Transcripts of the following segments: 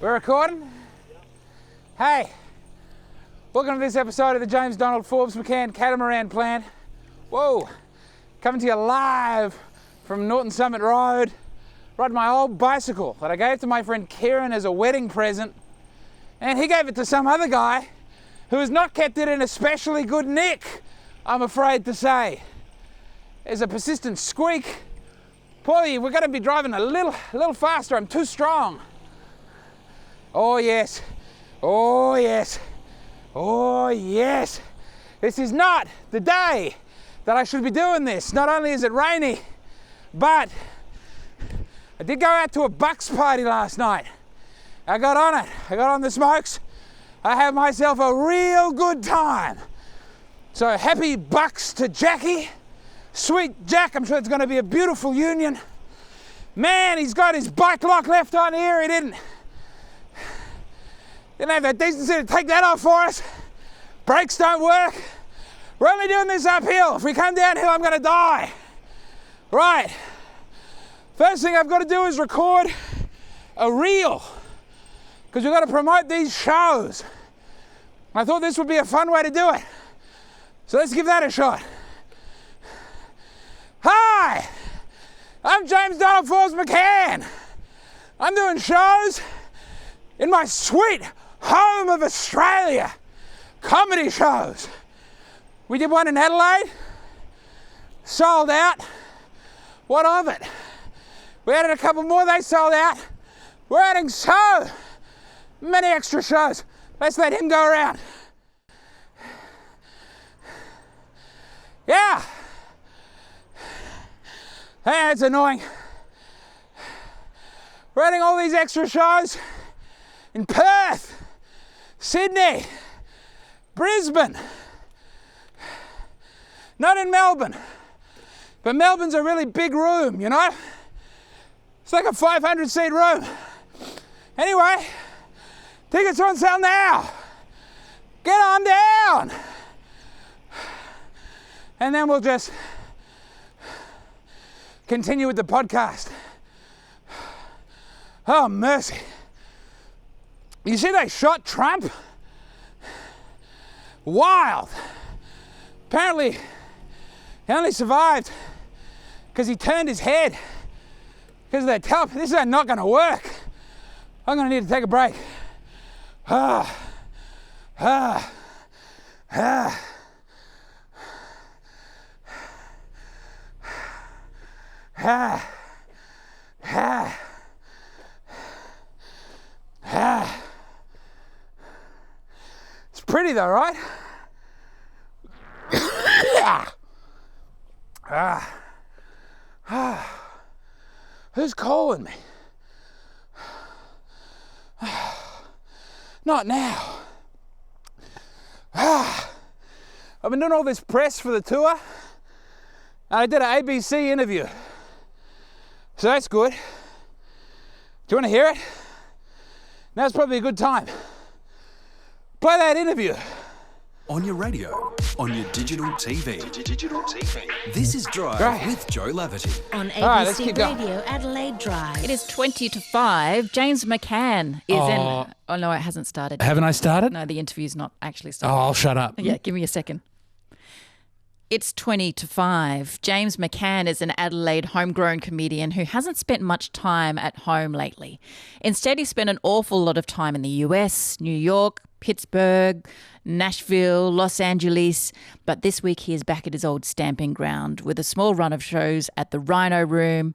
We're recording? Hey, welcome to this episode of the James Donald Forbes McCann Catamaran Plan. Whoa, coming to you live from Norton Summit Road, riding my old bicycle that I gave to my friend Kieran as a wedding present, and he gave it to some other guy who has not kept it in especially good nick, I'm afraid to say. There's a persistent squeak. Paulie, we're going to be driving a little faster. I'm too strong. Oh yes, oh yes, oh yes. This is not the day that I should be doing this. Not only is it rainy, but I did go out to a Bucks party last night. I got on it. I got on the smokes. I had myself a real good time. So happy Bucks to Jackie. Sweet Jack, I'm sure it's going to be a beautiful union. Man, he's got his bike lock left on here. He didn't have that decency to take that off for us. Brakes don't work. We're only doing this uphill. If we come downhill, I'm going to die. Right. First thing I've got to do is record a reel, because we've got to promote these shows. I thought this would be a fun way to do it. So let's give that a shot. Hi, I'm James Donald Forbes McCann. I'm doing shows in my sweet home of Australia. Comedy shows. We did one in Adelaide, sold out. What of it? We added a couple more, they sold out. We're adding so many extra shows. Let's let him go around. Yeah. Hey, it's annoying. We're adding all these extra shows in Perth, Sydney, Brisbane, not in Melbourne, but Melbourne's a really big room, you know? It's like a 500-seat room. Anyway, tickets are on sale now. Get on down. And then we'll just continue with the podcast. Oh, mercy. You see they shot Trump? Wild. Apparently, he only survived because he turned his head because of that top. This is not going to work. I'm going to need to take a break. Ah. It's pretty though, right? Who's calling me? Not now. I've been doing all this press for the tour, and I did an ABC interview. So that's good. Do you want to hear it? Now's probably a good time. Play that interview. On your radio, on your digital TV. This is Drive with Joe Laverty. On ABC let's keep going. Radio, Adelaide Drive. It is 20-5. James McCann is in... Oh, no, it hasn't started. Haven't I started? No, the interview's not actually Oh, started. I'll shut up. Yeah, give me a second. It's 20-5. James McCann is an Adelaide homegrown comedian who hasn't spent much time at home lately. Instead, he spent an awful lot of time in the US, New York, Pittsburgh, Nashville, Los Angeles. But this week he is back at his old stamping ground with a small run of shows at the Rhino Room.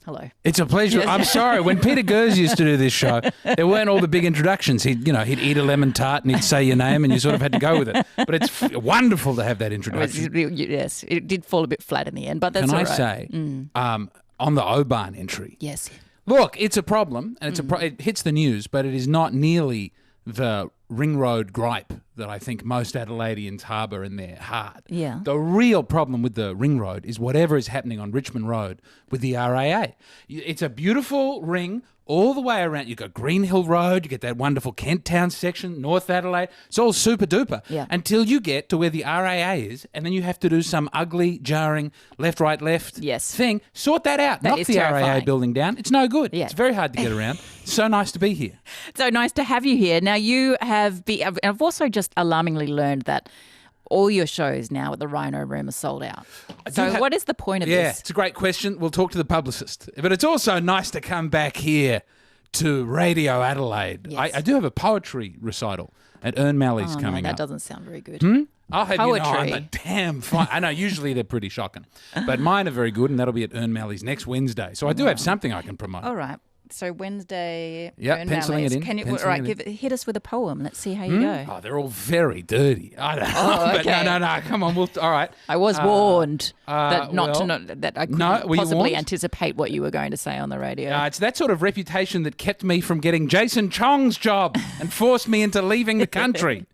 Hello. It's a pleasure. I'm sorry. When Peter Gers used to do this show, there weren't all the big introductions. He'd eat a lemon tart and he'd say your name and you sort of had to go with it. But it's wonderful to have that introduction. Yes, it did fall a bit flat in the end, but that's all right. Can I say, on the Oban entry, Yes. look, it's a problem and it hits the news, but it is not nearly the ring road gripe that I think most Adelaideans harbour in their heart. Yeah. The real problem with the ring road is whatever is happening on Richmond Road with the RAA. It's a beautiful ring all the way around. You've got Green Hill Road, you get that wonderful Kent Town section, North Adelaide. It's all super duper until you get to where the RAA is, and then you have to do some ugly, jarring left, right, left thing. Sort that out. Knock the RAA building down. It's no good. It's very hard to get around. So nice to be here. So nice to have you here. Now, you have been, I've also just alarmingly learned that all your shows now at the Rhino Room are sold out. So what is the point of this? Yeah, it's a great question. We'll talk to the publicist. But it's also nice to come back here to Radio Adelaide. Yes. I do have a poetry recital at Ern Malley's coming that up. doesn't sound very good. I'll have Poetry. you know I'm a damn fine. I know usually they're pretty shocking, but mine are very good, and that'll be at Ern Malley's next Wednesday. So I do have something I can promote. All right. So Wednesday, Yep, penciling Malley's. it in. Can you, penciling all right, it in. hit us with a poem. Let's see how you go. Oh, they're all very dirty. I don't know. Oh, But okay. no. Come on. All right. I was warned that that I couldn't were you possibly warned? anticipate what you were going to say on the radio. It's that sort of reputation that kept me from getting Jason Chong's job and forced me into leaving the country.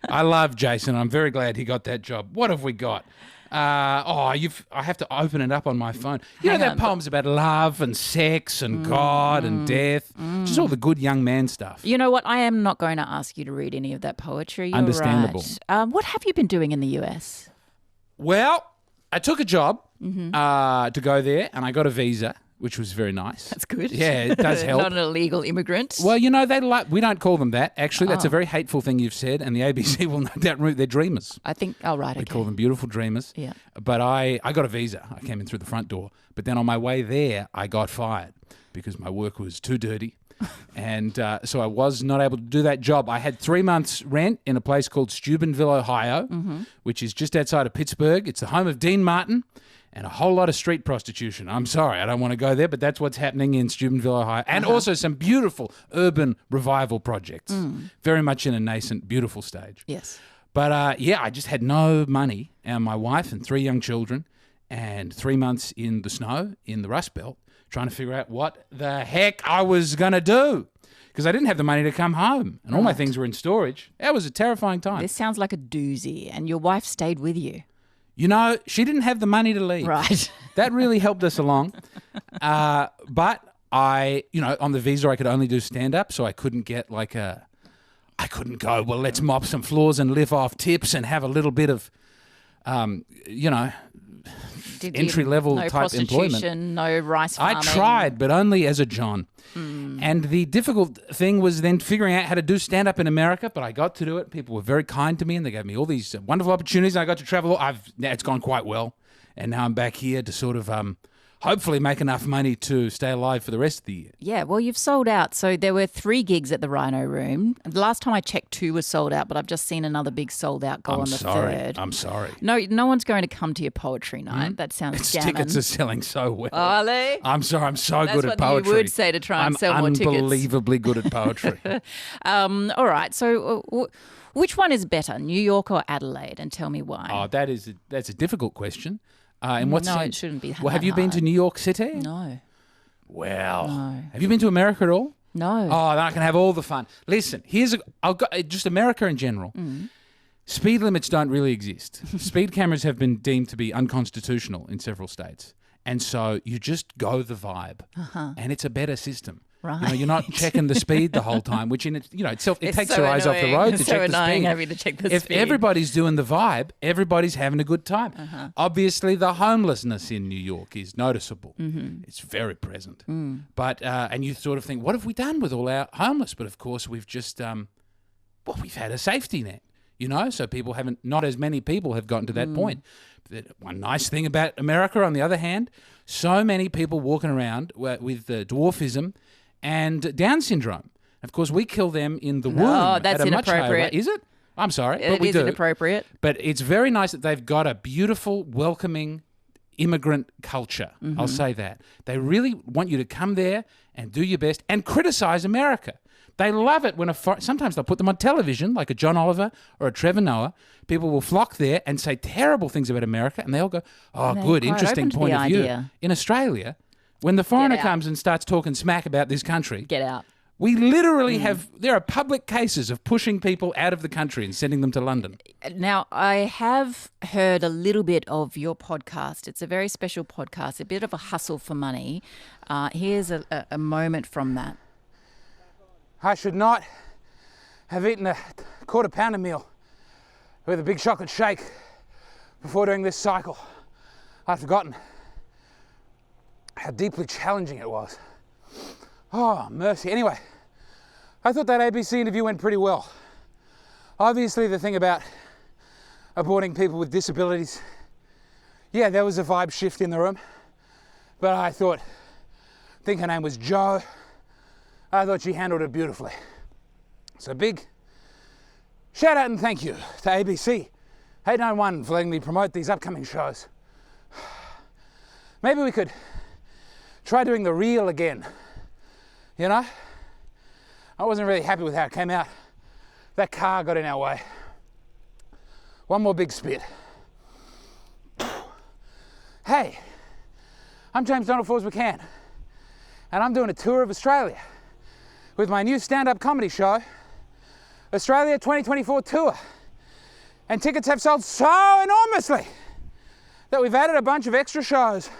I love Jason. I'm very glad he got that job. What have we got? I have to open it up on my phone. You know that poem's about love and sex and God and death, just all the good young man stuff. You know what? I am not going to ask you to read any of that poetry. You're Understandable. Right. What have you been doing in the US? Well, I took a job to go there, and I got a visa, which was very nice. That's good. Yeah, it does help. Not an illegal immigrant. Well, you know, we don't call them that. Actually, that's a very hateful thing you've said, and the ABC will no doubt root they're dreamers. I think, right, We okay. call them beautiful dreamers. Yeah. But I got a visa. I came in through the front door. But then on my way there, I got fired because my work was too dirty. And so I was not able to do that job. I had 3 months rent in a place called Steubenville, Ohio, which is just outside of Pittsburgh. It's the home of Dean Martin and a whole lot of street prostitution. I'm sorry, I don't want to go there, but that's what's happening in Steubenville, Ohio. And also some beautiful urban revival projects, very much in a nascent, beautiful stage. Yes. But I just had no money, and my wife and 3 young children, and 3 months in the snow, in the Rust Belt, trying to figure out what the heck I was going to do because I didn't have the money to come home, and all my things were in storage. That was a terrifying time. This sounds like a doozy, and your wife stayed with you. You know, she didn't have the money to leave. Right. That really helped us along. But on the visa, I could only do stand-up, so I couldn't get I couldn't go, well, let's mop some floors and live off tips and have a little bit of, entry-level no type employment. prostitution, no rice farming. I tried, but only as a John. And the difficult thing was then figuring out how to do stand-up in America, but I got to do it. People were very kind to me, and they gave me all these wonderful opportunities. And I got to travel. It's gone quite well. And now I'm back here to sort of hopefully make enough money to stay alive for the rest of the year. Yeah, well, you've sold out. So there were 3 gigs at the Rhino Room. The last time I checked, 2 were sold out, but I've just seen another big sold out go on the 3rd. I'm sorry. No one's going to come to your poetry night. That sounds Its gammon. tickets are selling so well. Are they? I'm sorry. I'm so That's good at what poetry. you would say to try and sell more tickets. I'm unbelievably good at poetry. All right. So which one is better, New York or Adelaide? And tell me why. That's a difficult question. In what No, sense? it shouldn't be Well, have that you been to hard. New York City? No. Well, No. have you been to America at all? No. Oh, then I can have all the fun. Listen, I'll go, just America in general. Speed limits don't really exist. Speed cameras have been deemed to be unconstitutional in several states. And so you just go the vibe. And it's a better system. Right. You know, you're not checking the speed the whole time, which in itself, it It's takes so your eyes off the annoying. road It's to so check the annoying speed. having to check the If speed. everybody's doing the vibe, everybody's having a good time. Obviously, the homelessness in New York is noticeable. It's very present. But and you sort of think, what have we done with all our homeless? But of course, we've just we've had a safety net. You know, so not as many people have gotten to that point. One nice thing about America, on the other hand, so many people walking around with dwarfism and Down syndrome. Of course, we kill them in the womb. Oh, that's at a much higher inappropriate. rate. Is it? I'm sorry, but It we is do. inappropriate. But it's very nice that they've got a beautiful, welcoming immigrant culture. I'll say that. They really want you to come there and do your best and criticize America. They love it when sometimes they'll put them on television, like a John Oliver or a Trevor Noah. People will flock there and say terrible things about America, and they'll go, "Oh, they're good, quite interesting open to point the of view." idea. In Australia, when the foreigner out. comes and starts talking smack about this country, Get out. We literally there are public cases of pushing people out of the country and sending them to London. Now, I have heard a little bit of your podcast. It's a very special podcast, a bit of a hustle for money. Here's a moment from that. I should not have eaten a quarter pounder meal with a big chocolate shake before doing this cycle. I'd forgotten how deeply challenging it was. Oh, mercy. Anyway, I thought that ABC interview went pretty well. Obviously, the thing about aborting people with disabilities, yeah, there was a vibe shift in the room. But I think her name was Jo. I thought she handled it beautifully. So big shout out and thank you to ABC 891 for letting me promote these upcoming shows. Maybe we could try doing the reel again. You know? I wasn't really happy with how it came out. That car got in our way. One more big spit. Hey, I'm James Donald Forbes McCann, and I'm doing a tour of Australia with my new stand-up comedy show, Australia 2024 Tour. And tickets have sold so enormously that we've added a bunch of extra shows.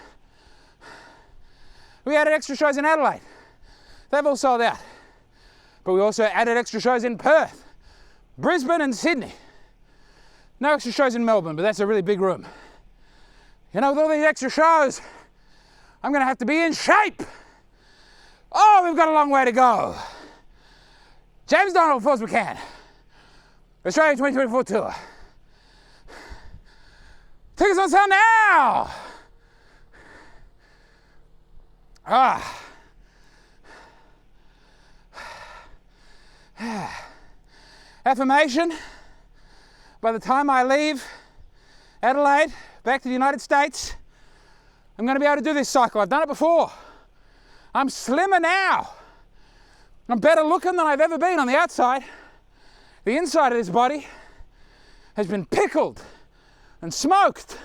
We added extra shows in Adelaide. They've all sold out. But we also added extra shows in Perth, Brisbane and Sydney. No extra shows in Melbourne, but that's a really big room. You know, with all these extra shows, I'm going to have to be in shape. Oh, we've got a long way to go. James Donald, Forbes McCann, Australia 2024 Tour. Tickets on sale now! Affirmation, by the time I leave Adelaide, back to the United States, I'm going to be able to do this cycle. I've done it before. I'm slimmer now. I'm better looking than I've ever been on the outside. The inside of this body has been pickled and smoked,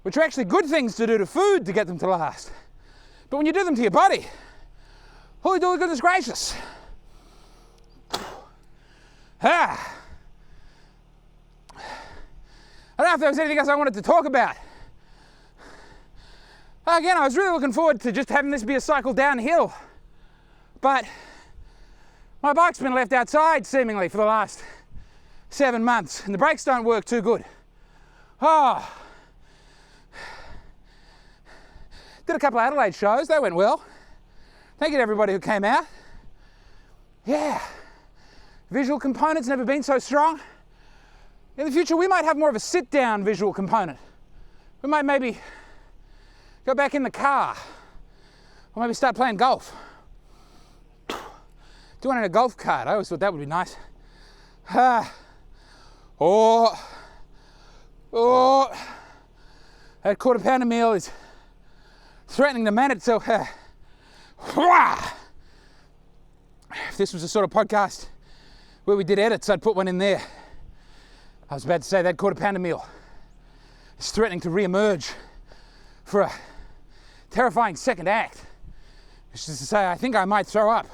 which are actually good things to do to food to get them to last. But when you do them to your body, holy dooly goodness gracious. I don't know if there was anything else I wanted to talk about. Again, I was really looking forward to just having this be a cycle downhill. But my bike's been left outside seemingly for the last 7 months, and the brakes don't work too good. Did a couple of Adelaide shows, they went well. Thank you to everybody who came out. Yeah, visual component's never been so strong. In the future, we might have more of a sit-down visual component. We might maybe go back in the car, or maybe start playing golf. Doing it in a golf cart, I always thought that would be nice. That quarter pounder meal is threatening to man itself. If this was the sort of podcast where we did edits, I'd put one in there. I was about to say that quarter pounder meal is threatening to re-emerge for a terrifying second act. Which is to say, I think I might throw up.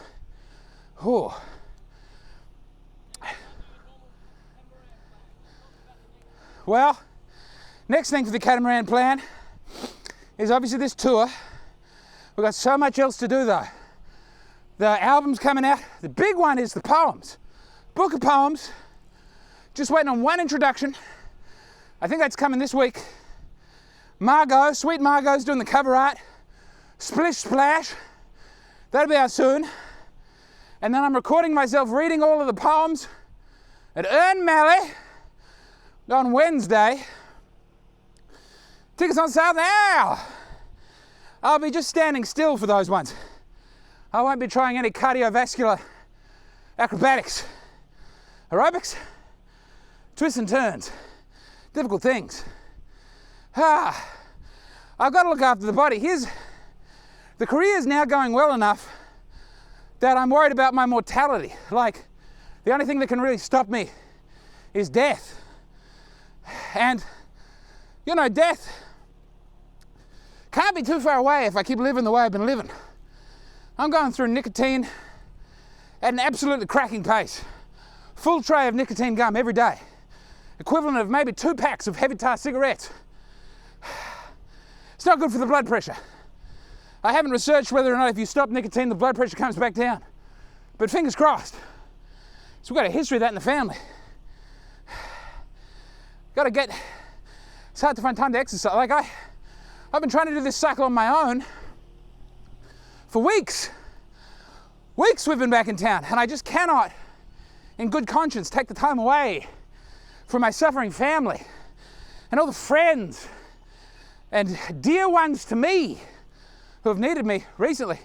Ooh. Well, next thing for the Catamaran plan is obviously this tour. We've got so much else to do though. The album's coming out. The big one is the poems. Book of poems. Just waiting on one introduction. I think that's coming this week. Margot, sweet Margot's doing the cover art. Splish Splash. That'll be out soon. And then I'm recording myself reading all of the poems at Ern Malley on Wednesday. Tickets on sale now. I'll be just standing still for those ones. I won't be trying any cardiovascular acrobatics, aerobics, twists and turns, difficult things. I've got to look after the body. The career's now going well enough that I'm worried about my mortality. Like, the only thing that can really stop me is death. And, you know, death can't be too far away if I keep living the way I've been living. I'm going through nicotine at an absolutely cracking pace. Full tray of nicotine gum every day. Equivalent of maybe 2 packs of heavy tar cigarettes. It's not good for the blood pressure. I haven't researched whether or not if you stop nicotine, the blood pressure comes back down. But fingers crossed. So we've got a history of that in the family. It's hard to find time to exercise. Like I've been trying to do this cycle on my own for weeks. Weeks we've been back in town, and I just cannot, in good conscience, take the time away from my suffering family and all the friends and dear ones to me who have needed me recently.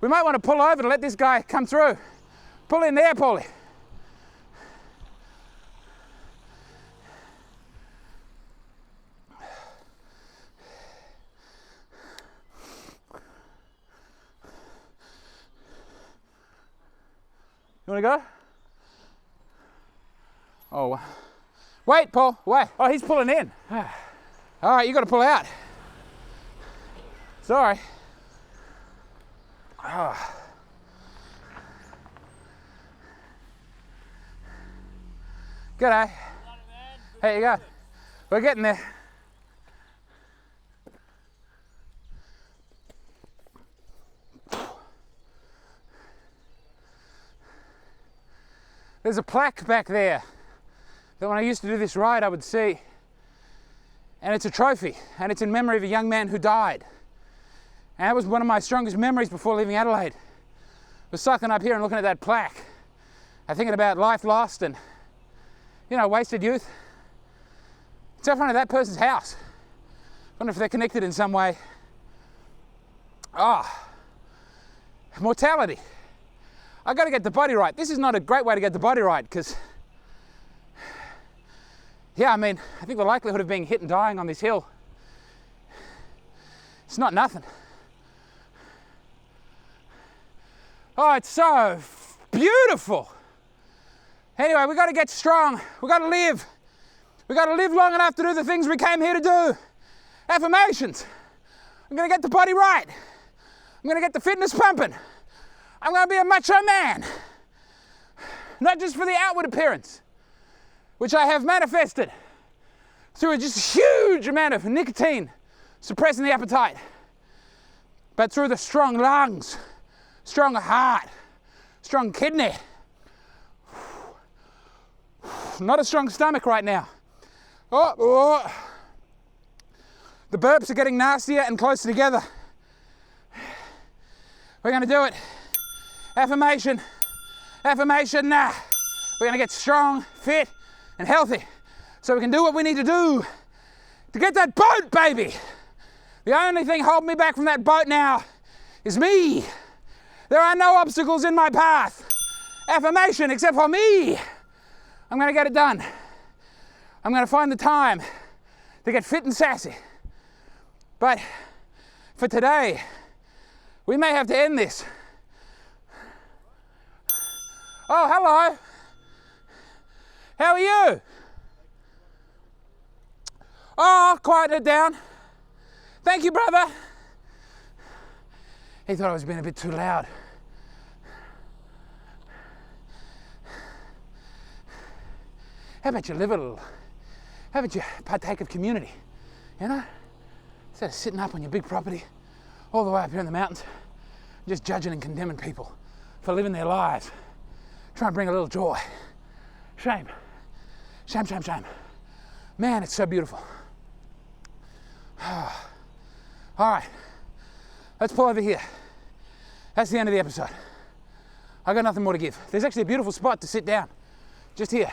We might want to pull over to let this guy come through. Pull in there, Paulie. You want to go? Oh, wait, Paul, wait. Oh, he's pulling in. All right, you got to pull out. Sorry. Oh. G'day. How you going? We're getting there. There's a plaque back there that when I used to do this ride I would see, and it's a trophy, and it's in memory of a young man who died. And that was one of my strongest memories before leaving Adelaide, was cycling up here and looking at that plaque and thinking about life lost and, you know, wasted youth. It's out front of that person's house. I wonder if they're connected in some way. Mortality. I got to get the body right. This is not a great way to get the body right because, yeah, I mean, I think the likelihood of being hit and dying on this hill, it's not nothing. Oh, it's so beautiful. Anyway, we got to get strong. We got to live. We got to live long enough to do the things we came here to do. Affirmations. I'm going to get the body right. I'm going to get the fitness pumping. I'm going to be a macho man. Not just for the outward appearance, which I have manifested through a just huge amount of nicotine suppressing the appetite, but through the strong lungs, strong heart, strong kidney. Not a strong stomach right now. Oh. The burps are getting nastier and closer together. We're going to do it. Affirmation. Nah. We're going to get strong, fit, and healthy so we can do what we need to do to get that boat, baby. The only thing holding me back from that boat now is me. There are no obstacles in my path. Affirmation except for me. I'm going to get it done. I'm going to find the time to get fit and sassy. But for today, we may have to end this. Oh, hello. How are you? Oh, quieten it down. Thank you, brother. He thought I was being a bit too loud. How about you live a little? How about you partake of community? You know? Instead of sitting up on your big property, all the way up here in the mountains, just judging and condemning people for living their lives. Try and bring a little joy. Shame. Man, it's so beautiful. All right, let's pull over here. That's the end of the episode. I got nothing more to give. There's actually a beautiful spot to sit down, just here.